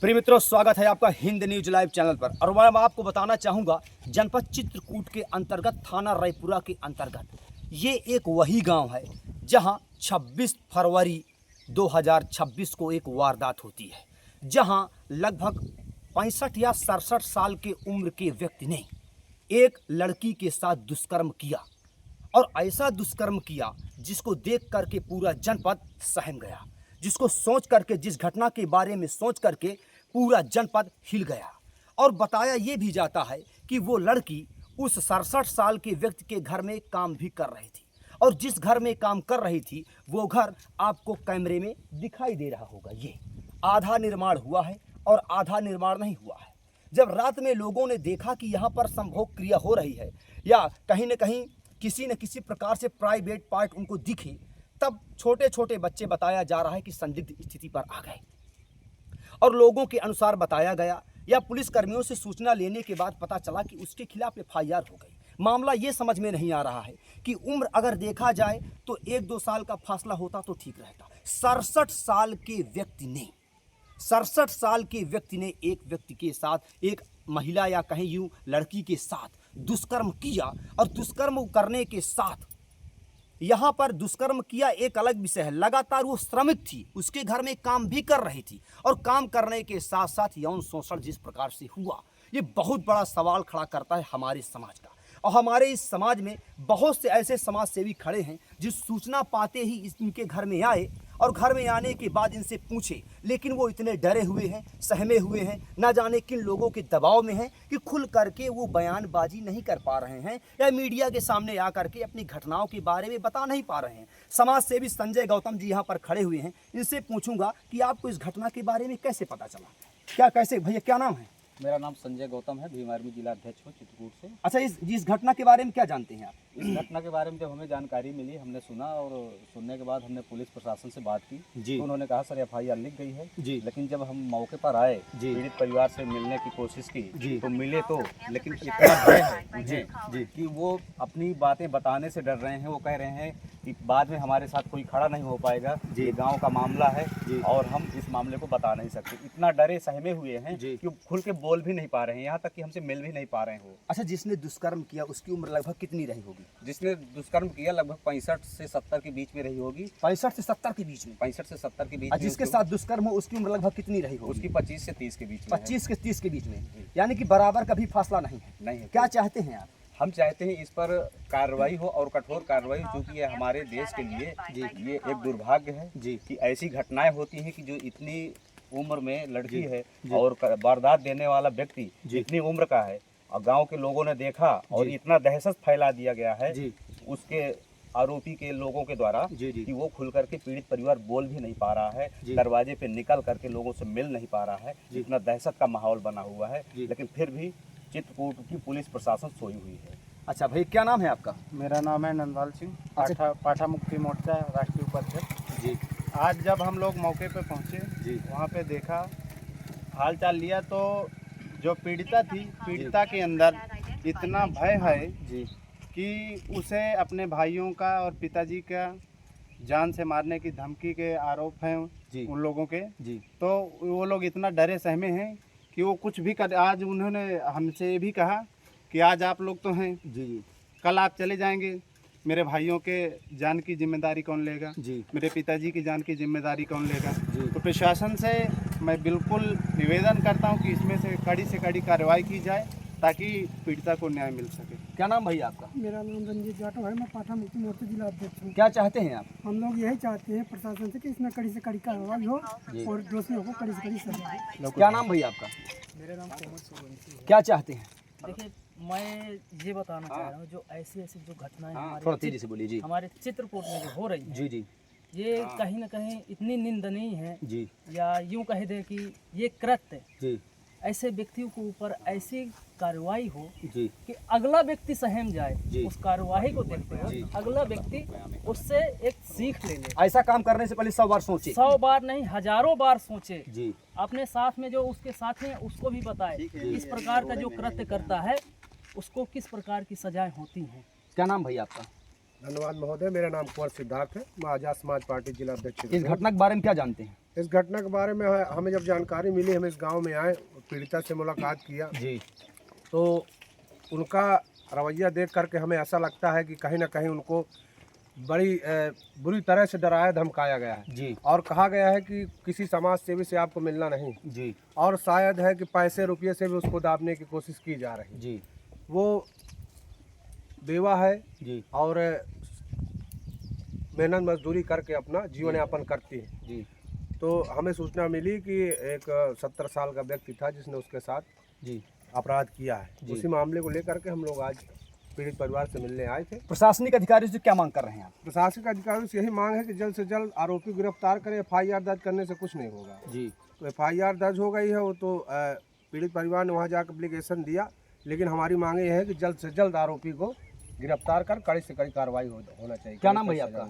प्रिय मित्रों, स्वागत है आपका हिंद न्यूज लाइव चैनल पर। और मैं आपको बताना चाहूँगा, जनपद चित्रकूट के अंतर्गत थाना रायपुरा के अंतर्गत ये एक वही गांव है जहां 26 फरवरी 2026 को एक वारदात होती है, जहां लगभग 65 या 67 साल के उम्र के व्यक्ति ने एक लड़की के साथ दुष्कर्म किया। और ऐसा दुष्कर्म किया जिसको देख करके पूरा जनपद सहम गया, जिसको सोच करके, जिस घटना के बारे में सोच करके पूरा जनपद हिल गया। और बताया ये भी जाता है कि वो लड़की उस 67 साल के व्यक्ति के घर में काम भी कर रही थी, और जिस घर में काम कर रही थी वो घर आपको कैमरे में दिखाई दे रहा होगा। ये आधा निर्माण हुआ है और आधा निर्माण नहीं हुआ है। जब रात में लोगों ने देखा कि यहाँ पर संभोग क्रिया हो रही है या कहीं न कहीं किसी न किसी प्रकार से प्राइवेट पार्ट उनको दिखे, तब छोटे छोटे बच्चे बताया जा रहा है कि संदिग्ध स्थिति पर आ गए। और लोगों के अनुसार बताया गया या पुलिस कर्मियों से सूचना लेने के बाद पता चला कि उसके खिलाफ FIR हो गई। मामला ये समझ में नहीं आ रहा है कि उम्र अगर देखा जाए तो 1-2 साल का फासला होता तो ठीक रहता। 67 साल के व्यक्ति ने एक व्यक्ति के साथ, एक महिला या कहीं यूं लड़की के साथ दुष्कर्म किया। और दुष्कर्म करने के साथ यहाँ पर दुष्कर्म किया एक अलग विषय है, लगातार वो श्रमिक थी, उसके घर में काम भी कर रही थी, और काम करने के साथ साथ यौन शोषण जिस प्रकार से हुआ, ये बहुत बड़ा सवाल खड़ा करता है हमारे समाज का। और हमारे इस समाज में बहुत से ऐसे समाज सेवी खड़े हैं जिस सूचना पाते ही इनके घर में आए और घर में आने के बाद इनसे पूछे, लेकिन वो इतने डरे हुए हैं, सहमे हुए हैं, ना जाने किन लोगों के दबाव में हैं कि खुल करके वो बयानबाजी नहीं कर पा रहे हैं या मीडिया के सामने आकर के अपनी घटनाओं के बारे में बता नहीं पा रहे हैं। समाज सेवी संजय गौतम जी यहाँ पर खड़े हुए हैं, इनसे पूछूंगा कि आपको इस घटना के बारे में कैसे पता चला, क्या कैसे, भैया क्या नाम है? मेरा नाम संजय गौतम है, भीम आर्मी जिला अध्यक्ष हूँ चित्रकूट से। अच्छा, इस घटना के बारे में क्या जानते हैं आप? इस घटना के बारे में जब हमें जानकारी मिली, हमने सुना, और सुनने के बाद हमने पुलिस प्रशासन से बात की जी। तो उन्होंने कहा सर FIR लिख गई है जी। लेकिन जब हम मौके पर आए, पीड़ित परिवार से मिलने की कोशिश की जी। तो मिले तो, लेकिन इतना भय है मुझे जी कि वो अपनी बातें बताने से डर रहे हैं। वो कह रहे हैं कि बाद में हमारे साथ कोई खड़ा नहीं हो पाएगा, ये गाँव का मामला है और हम इस मामले को बता नहीं सकते। इतना डरे सहमे हुए हैं कि खुल के बोल भी नहीं पा रहे हैं, यहाँ तक कि हमसे मिल भी नहीं पा रहे हो। अच्छा, जिसने दुष्कर्म किया उसकी उम्र लगभग कितनी रही होगी? जिसने दुष्कर्म किया लगभग 65 से 70 के बीच में रही होगी। 65 से 70 के बीच में? 65 से 70 के बीच में। जिसके साथ दुष्कर्म हो उसकी उम्र लगभग कितनी रही होगी? उसकी 25 से 30 के बीच में। 25 से 30 के बीच में, यानी कि बराबर का भी फासला नहीं है। नहीं है। क्या चाहते हैं आप? हम चाहते हैं इस पर कार्रवाई हो, और कठोर कार्रवाई, क्योंकि ये हमारे देश के लिए ये एक दुर्भाग्य है जी कि ऐसी घटनाएं होती हैं कि जो इतनी उम्र में लड़की है और वारदात देने वाला व्यक्ति जितनी उम्र का है, और गांव के लोगों ने देखा और इतना दहशत फैला दिया गया है उसके आरोपी के लोगों के द्वारा कि वो खुल करके पीड़ित परिवार बोल भी नहीं पा रहा है, दरवाजे पे निकल करके लोगों से मिल नहीं पा रहा है, इतना दहशत का माहौल बना हुआ है। लेकिन फिर भी चित्रकूट की पुलिस प्रशासन सोई हुई है। अच्छा भाई, क्या नाम है आपका? मेरा नाम है नंदलाल सिंह, पाठा मुक्ति मोर्चा राष्ट्रीय उपाध्यक्ष जी। आज जब हम लोग मौके पे पहुंचे जी, वहाँ पे देखा, हाल चाल लिया, तो जो पीड़िता के अंदर इतना भय है जी कि उसे अपने भाइयों का और पिताजी का जान से मारने की धमकी के आरोप हैं उन लोगों के जी। तो वो लोग इतना डरे सहमे हैं कि वो कुछ भी कर। आज उन्होंने हमसे ये भी कहा कि आज आप लोग तो हैं जी, कल आप चले जाएंगे, मेरे भाइयों के जान की जिम्मेदारी कौन लेगा जी, मेरे पिताजी की जान की जिम्मेदारी कौन लेगा जी। तो प्रशासन से मैं बिल्कुल निवेदन करता हूं कि इसमें से कड़ी कार्रवाई की जाए ताकि पीड़िता को न्याय मिल सके। क्या नाम भैया आपका? मेरा नाम रंजीत जाटव है, मैं पाठा मुक्ति मोर्चा जिला अध्यक्ष हूँ। क्या चाहते हैं आप? हम लोग यही चाहते हैं प्रशासन से कि इसमें कड़ी से कड़ी कार्रवाई हो और दोषियों को कड़ी से कड़ी सजा। क्या नाम भैया आपका? मेरा नाम कोमल सोलंकी है। क्या चाहते हैं? देखिए, मैं ये बताना चाह रहा हूँ, जो ऐसी जो घटनाएं थोड़ा तेजी से बोलिए जी। हमारे चित्रकूट में जो हो रही है जी, ये कहीं ना कहीं इतनी निंदनीय है जी, या यूं कह दे कि ये कृत्य जी, ऐसे व्यक्तियों के ऊपर ऐसी कार्रवाई हो जी कि अगला व्यक्ति सहम जाए उस कार्रवाई को देखते हुए, अगला व्यक्ति उससे एक सीख ले ले। ऐसा काम करने से पहले 100 बार सोचे। 100 बार नहीं, हजारों बार सोचे जी। अपने साथ में जो उसके साथी हैं उसको भी बताए इस प्रकार का जो कृत्य करता है उसको किस प्रकार की सजाएं होती हैं। क्या नाम भैया आपका? धन्यवाद महोदय, मेरा नाम कुंवर सिद्धार्थ है, मैं आजाद समाज पार्टी जिला अध्यक्ष। इस घटना के बारे में क्या जानते हैं? इस घटना के बारे में हमें जब जानकारी मिली, हम इस गांव में आए, पीड़िता से मुलाकात किया जी। तो उनका रवैया देख करके हमें ऐसा लगता है कि कहीं ना कहीं उनको बड़ी बुरी तरह से डराया धमकाया गया है जी। और कहा गया है कि किसी समाज सेवी से आपको मिलना नहीं जी। और शायद है कि पैसे रुपये से भी उसको दाबने की कोशिश की जा रही जी। वो बेवा है जी। और मेहनत मजदूरी करके अपना जीवन यापन करती है जी। तो हमें सूचना मिली कि एक 70 साल का व्यक्ति था जिसने उसके साथ जी अपराध किया है। जी। उसी मामले को लेकर के हम लोग आज पीड़ित परिवार से मिलने आए थे। प्रशासनिक अधिकारी से क्या मांग कर रहे हैं आप? प्रशासनिक अधिकारियों से यही मांग है कि जल्द से जल्द आरोपी गिरफ्तार करें। FIR दर्ज करने से कुछ नहीं होगा जी। तो FIR दर्ज हो गई है, वो तो पीड़ित परिवार ने वहाँ जाकर एप्लीकेशन दिया, लेकिन हमारी मांग ये है कि जल्द से जल्द आरोपी को गिरफ्तार कर कड़ी से कड़ी कार्रवाई होना चाहिए। क्या नाम भैया आपका?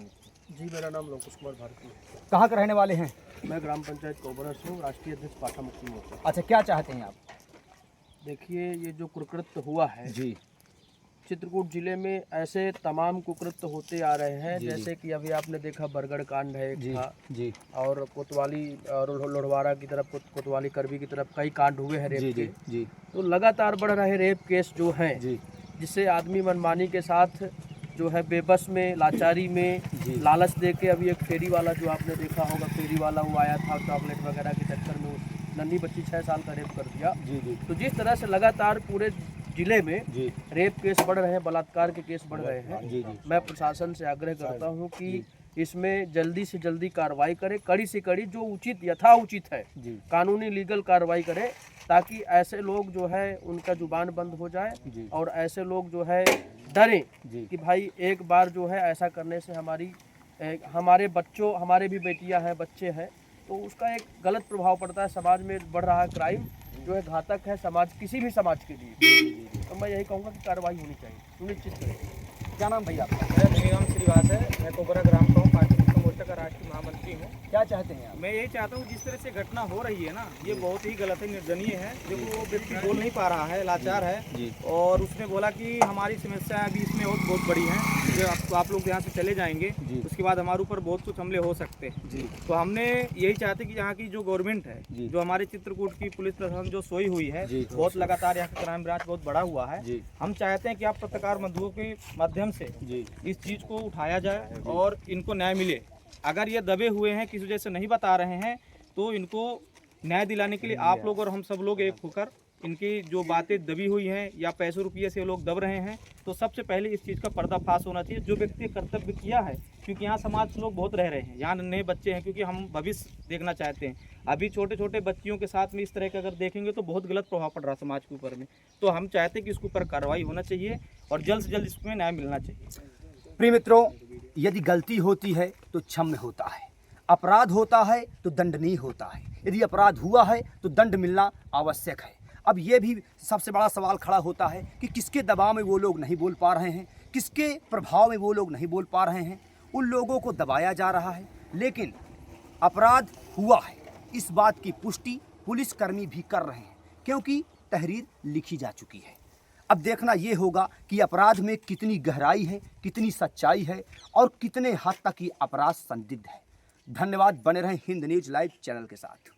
जी, मेरा नाम लोकेश कुमार भारती है। कहाँ के रहने वाले हैं? मैं ग्राम पंचायत कोबरा से हूँ, राष्ट्रीय अध्यक्ष पाठा मुक्ति मोर्चा। अच्छा, क्या चाहते हैं आप? देखिए, ये जो कुकृत्य हुआ है जी। चित्रकूट जिले में ऐसे तमाम कुकृत्य होते आ रहे हैं। जी, जैसे कि अभी आपने देखा बरगढ़ कांड है एक जी। था, जी। और कोतवाली और लोहरवाड़ा की तरफ कोतवाली करबी की तरफ कई कांड हुए हैं जी। रेप जी। के। जी। तो लगातार बढ़ रहे रेप केस जो हैं, जी। जिससे आदमी मनमानी के साथ जो है बेबस में, लाचारी में, जी। लालच दे के, अभी एक फेरी वाला जो आपने देखा होगा, फेरी वाला वो आया था चॉकलेट वगैरह के चक्कर में उस नन्ही बच्ची 6 साल का रेप कर दिया। जी। जी। तो जिस तरह से लगातार पूरे जिले में जी। रेप केस बढ़ रहे हैं, बलात्कार के केस बढ़ रहे हैं, जी। जी। मैं प्रशासन से आग्रह करता हूं कि इसमें जल्दी से जल्दी कार्रवाई करे, कड़ी से कड़ी, जो उचित यथा उचित है जी। कानूनी लीगल कार्रवाई करे, ताकि ऐसे लोग जो है उनका जुबान बंद हो जाए जी। और ऐसे लोग जो है डरें जी। कि भाई एक बार जो है ऐसा करने से हमारे बच्चों, हमारे भी बेटियां हैं, बच्चे हैं, तो उसका एक गलत प्रभाव पड़ता है। समाज में बढ़ रहा है क्राइम जो है, घातक है समाज, किसी भी समाज के लिए। तो मैं यही कहूँगा कि कार्रवाई होनी चाहिए, सुनिश्चित करें। क्या नाम भैया आपका? मेरा निगम श्रीवास है। मैं कोबरा ग्राम का हूँ, पार्टी मुक्ति मोर्चा का राष्ट्रीय महामंत्री हूँ। क्या चाहते हैं आप? मैं यही चाहता हूँ, जिस तरह से घटना हो रही है ना, ये बहुत ही गलत है, निर्दयनीय है। देखो, वो व्यक्ति बोल नहीं पा रहा है, लाचार है, जी। और उसने बोला कि हमारी समस्या अभी इसमें और बहुत बड़ी है, जो आप लोग यहाँ से चले जाएंगे जी। उसके बाद हमारे ऊपर बहुत कुछ हमले हो सकते हैं। जी। तो हमने यही चाहते कि यहाँ की जो गवर्नमेंट है, जी। जो हमारे चित्रकूट की पुलिस प्रशासन जो सोई हुई है, जी। बहुत लगातार यहाँ का क्राइम ब्रांच बहुत बड़ा हुआ है। जी। हम चाहते हैं कि आप पत्रकार बंधुओं के माध्यम से जी। इस चीज़ को उठाया जाए और इनको न्याय मिले। अगर ये दबे हुए हैं, किसी वजह से नहीं बता रहे हैं, तो इनको न्याय दिलाने के लिए आप लोग और हम सब लोग एक होकर इनकी जो बातें दबी हुई हैं या पैसों रुपये से लोग दब रहे हैं, तो सबसे पहले इस चीज़ का पर्दाफाश होना चाहिए। जो व्यक्ति कर्तव्य किया है, क्योंकि यहाँ समाज लोग बहुत रह रहे हैं, यहाँ नए बच्चे हैं, क्योंकि हम भविष्य देखना चाहते हैं। अभी छोटे छोटे बच्चियों के साथ में इस तरह का अगर देखेंगे तो बहुत गलत प्रभाव पड़ रहा है समाज के ऊपर में। तो हम चाहते हैं कि इसके ऊपर कार्रवाई होना चाहिए और जल्द से जल्द इसमें न्याय मिलना चाहिए। प्रिय मित्रों, यदि गलती होती है तो क्षम्य होता है, अपराध होता है तो दंडनीय होता है। यदि अपराध हुआ है तो दंड मिलना आवश्यक है। अब ये भी सबसे बड़ा सवाल खड़ा होता है कि किसके दबाव में वो लोग नहीं बोल पा रहे हैं, किसके प्रभाव में वो लोग नहीं बोल पा रहे हैं। उन लोगों को दबाया जा रहा है, लेकिन अपराध हुआ है इस बात की पुष्टि पुलिसकर्मी भी कर रहे हैं, क्योंकि तहरीर लिखी जा चुकी है। अब देखना ये होगा कि अपराध में कितनी गहराई है, कितनी सच्चाई है और कितने हद तक ये अपराध संदिग्ध है। धन्यवाद। बने रहें हिंद न्यूज़ लाइव चैनल के साथ।